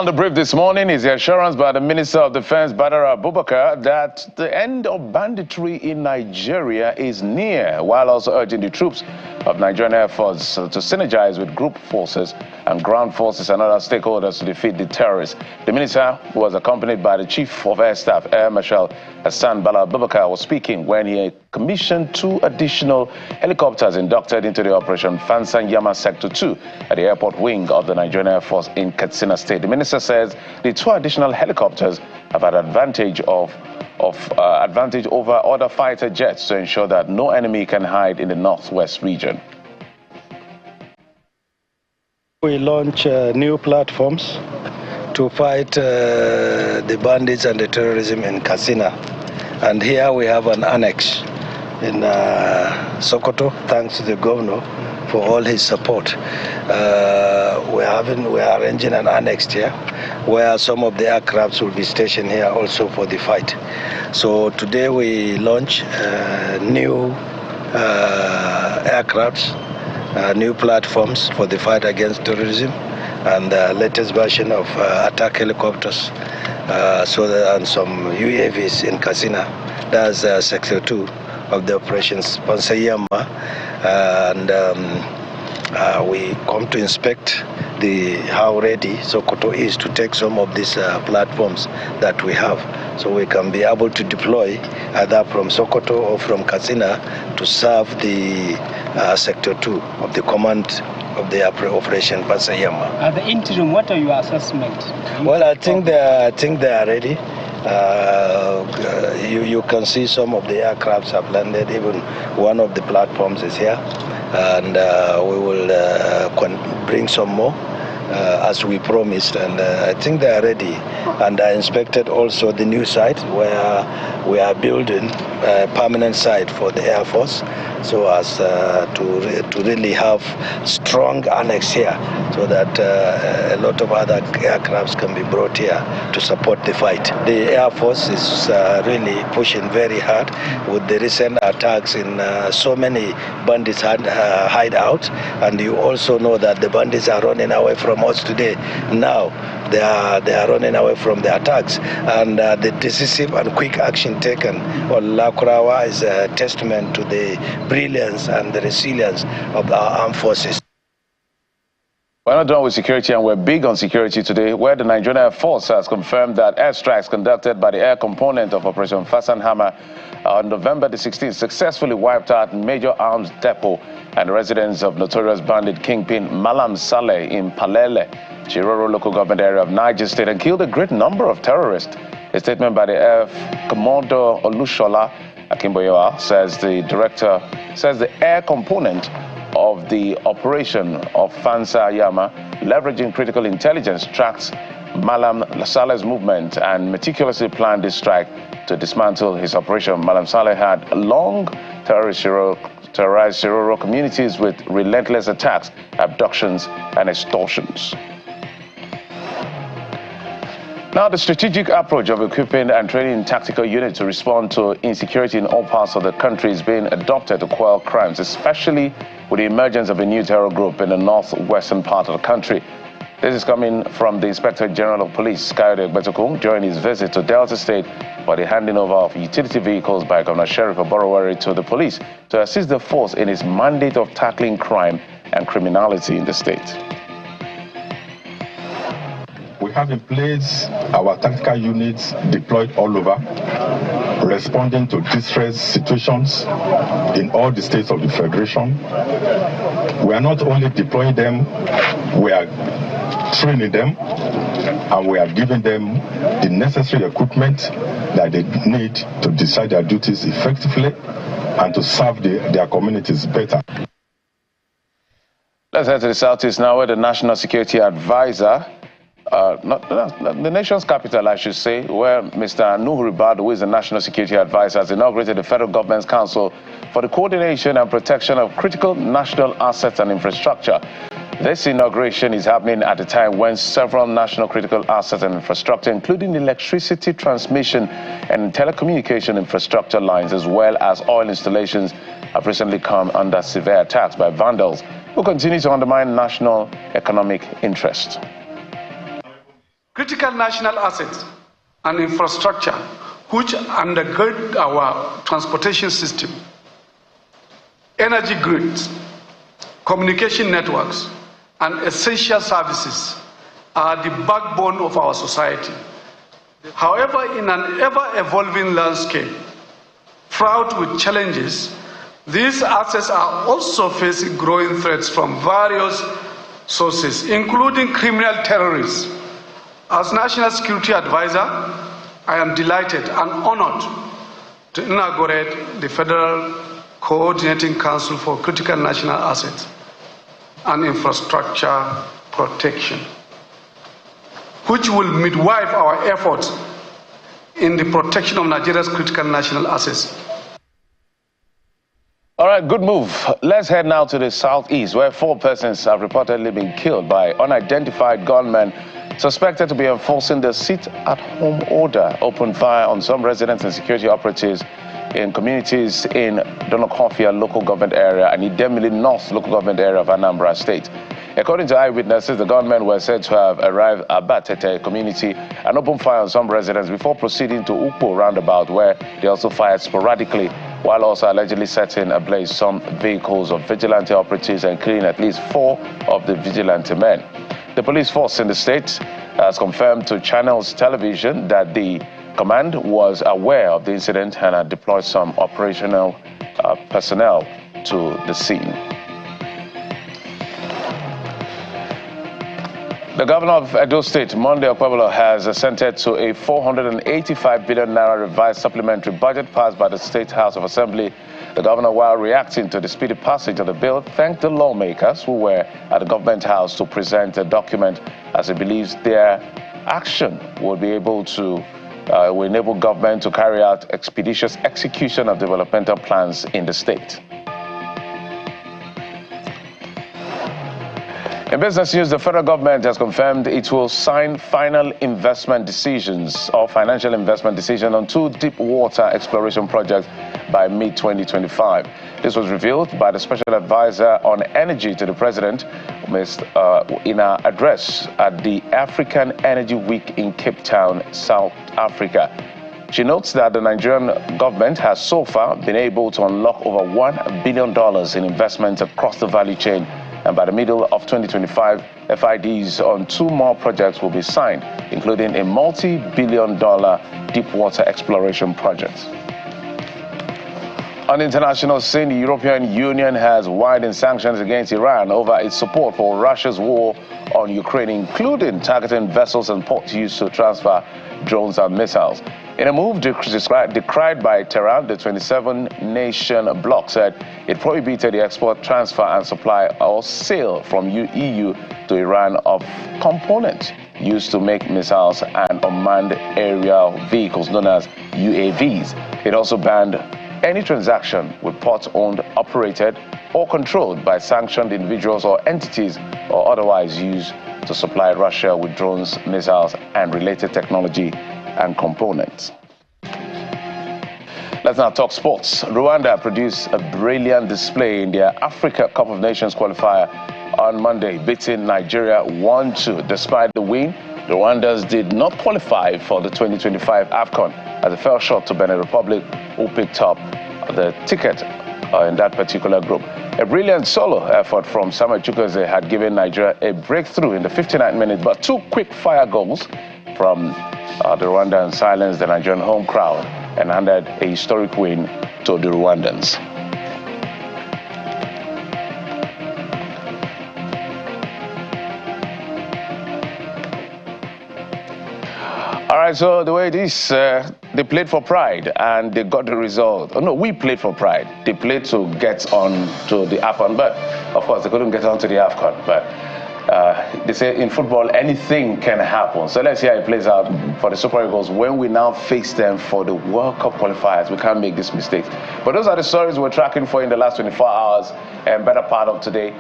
On the brief this morning is the assurance by the Minister of Defense, Badar Abubakar, that the end of banditry in Nigeria is near, while also urging the troops of Nigerian Air Force to synergize with group forces and ground forces and other stakeholders to defeat the terrorists. The minister was accompanied by the Chief of Air Staff, Air Marshal Hassan Bala Abubakar, was speaking when he commissioned 2 additional helicopters inducted into the Operation Fansan Yama Sector 2 at the airport wing of the Nigerian Air Force in Katsina State. The minister says the 2 additional helicopters have an advantage over other fighter jets to ensure that no enemy can hide in the northwest region. We launch new platforms to fight the bandits and the terrorism in Katsina. And here we have an annex in Sokoto, thanks to the governor for all his support. We are arranging an annex here where some of the aircrafts will be stationed here also for the fight. So today we launch new aircrafts, new platforms for the fight against terrorism, and the latest version of attack helicopters, and some UAVs in Katsina. That's Sector 2 of the operations Pansayama, and we come to inspect how ready Sokoto is to take some of these platforms that we have, so we can be able to deploy either from Sokoto or from Katsina to serve the Sector 2 of the command of the operation Pansayama. At the interim, what are your assessments? Well, I think they are ready. You can see some of the aircrafts have landed. Even one of the platforms is here, and we will bring some more as we promised, and I think they are ready. And I inspected also the new site where we are building a permanent site for the Air Force, so as to really have strong annex here, so that a lot of other aircrafts can be brought here to support the fight. The Air Force is really pushing very hard with the recent attacks in so many bandits hideouts, and you also know that the bandits are running away from us today. Now they are running away from the attacks, and the decisive and quick action taken on Lakurawa is a testament to the brilliance and the resilience of our armed forces. We're not done with security, and we're big on security today, where the Nigerian Air Force has confirmed that airstrikes conducted by the air component of Operation Fansan Yama on November the 16th successfully wiped out major arms depot and residence of notorious bandit kingpin Malam Saleh in Palele, Chiroro local government area of Niger State, and killed a great number of terrorists. A statement by the Air Commodore Olushola Akimboyewa says the air component of the operation of Fansan Yama, leveraging critical intelligence, tracked Malam Saleh's movement and meticulously planned this strike to dismantle his operation. Malam Saleh had long terrorized Shiroro communities with relentless attacks, abductions, and extortions. Now, the strategic approach of equipping and training tactical units to respond to insecurity in all parts of the country is being adopted to quell crimes, especially with the emergence of a new terror group in the northwestern part of the country. This is coming from the Inspector General of Police, Kayode Egbetokun, during his visit to Delta State for the handing over of utility vehicles by Governor Sheriff Oborowere to the police to assist the force in its mandate of tackling crime and criminality in the state. We have in place our tactical units deployed all over, responding to distress situations in all the states of the Federation. We are not only deploying them, we are training them, and we are giving them the necessary equipment that they need to discharge their duties effectively and to serve their communities better. Let's head to the Southeast now, where the National Security Advisor, the nation's capital, I should say, where Mr. Nuhu Ribadu, who is the National Security Advisor, has inaugurated the Federal Government's Council for the Coordination and Protection of Critical National Assets and Infrastructure. This inauguration is happening at a time when several national critical assets and infrastructure, including electricity transmission and telecommunication infrastructure lines, as well as oil installations, have recently come under severe attacks by vandals who continue to undermine national economic interest. Critical national assets and infrastructure which undergird our transportation system, energy grids, communication networks, and essential services are the backbone of our society. However, in an ever-evolving landscape, fraught with challenges, these assets are also facing growing threats from various sources, including criminal terrorists. As National Security Advisor, I am delighted and honored to inaugurate the Federal Coordinating Council for Critical National Assets and Infrastructure Protection, which will midwife our efforts in the protection of Nigeria's critical national assets. All right, good move. Let's head now to the southeast, where 4 persons have reportedly been killed by unidentified gunmen suspected to be enforcing the sit-at-home order, opened fire on some residents and security operatives in communities in Donokofia local government area and Idemili North local government area of Anambra State. According to eyewitnesses, the gunmen were said to have arrived at Batete community and opened fire on some residents before proceeding to Ukpo roundabout, where they also fired sporadically, while also allegedly setting ablaze some vehicles of vigilante operatives and killing at least 4 of the vigilante men. The police force in the state has confirmed to Channels Television that the command was aware of the incident and had deployed some operational personnel to the scene. The governor of Edo State, Monday Okpebolo, has assented to a 485 billion naira revised supplementary budget passed by the State House of Assembly. The governor, while reacting to the speedy passage of the bill, thanked the lawmakers who were at the government house to present the document, as he believes their action will be able to will enable government to carry out expeditious execution of developmental plans in the state. In business news, the federal government has confirmed it will sign final investment decisions or financial investment decision on 2 deep water exploration projects by mid-2025. This was revealed by the Special Advisor on Energy to the President in an address at the African Energy Week in Cape Town, South Africa. She notes that the Nigerian government has so far been able to unlock over $1 billion in investments across the value chain, and by the middle of 2025, FIDs on 2 more projects will be signed, including a multi-billion-dollar deep water exploration project. On the international scene, the European Union has widened sanctions against Iran over its support for Russia's war on Ukraine, including targeting vessels and ports used to transfer drones and missiles. In a move decried by Tehran, the 27-nation bloc said it prohibited the export, transfer, and supply or sale from EU to Iran of components used to make missiles and unmanned aerial vehicles known as UAVs. It also banned any transaction with ports owned, operated, or controlled by sanctioned individuals or entities or otherwise used to supply Russia with drones, missiles, and related technology and components. Let's now talk sports. Rwanda produced a brilliant display in their Africa Cup of Nations qualifier on Monday, beating Nigeria 1-2. Despite the win, the Rwandans did not qualify for the 2025 AFCON as they fell short to Benin Republic, who picked up the ticket in that particular group. A brilliant solo effort from Samuel Chukwueze had given Nigeria a breakthrough in the 59th minute, but 2 quick-fire goals from the Rwandans silenced the Nigerian home crowd and handed a historic win to the Rwandans. All right, so the way it is, they played for pride and they got the result. Oh, no, we played for pride. They played to get on to the AFCON, but of course they couldn't get on to the AFCON. But they say in football, anything can happen. So let's see how it plays out for the Super Eagles when we now face them for the World Cup qualifiers. We can't make these mistakes. But those are the stories we're tracking for in the last 24 hours and better part of today.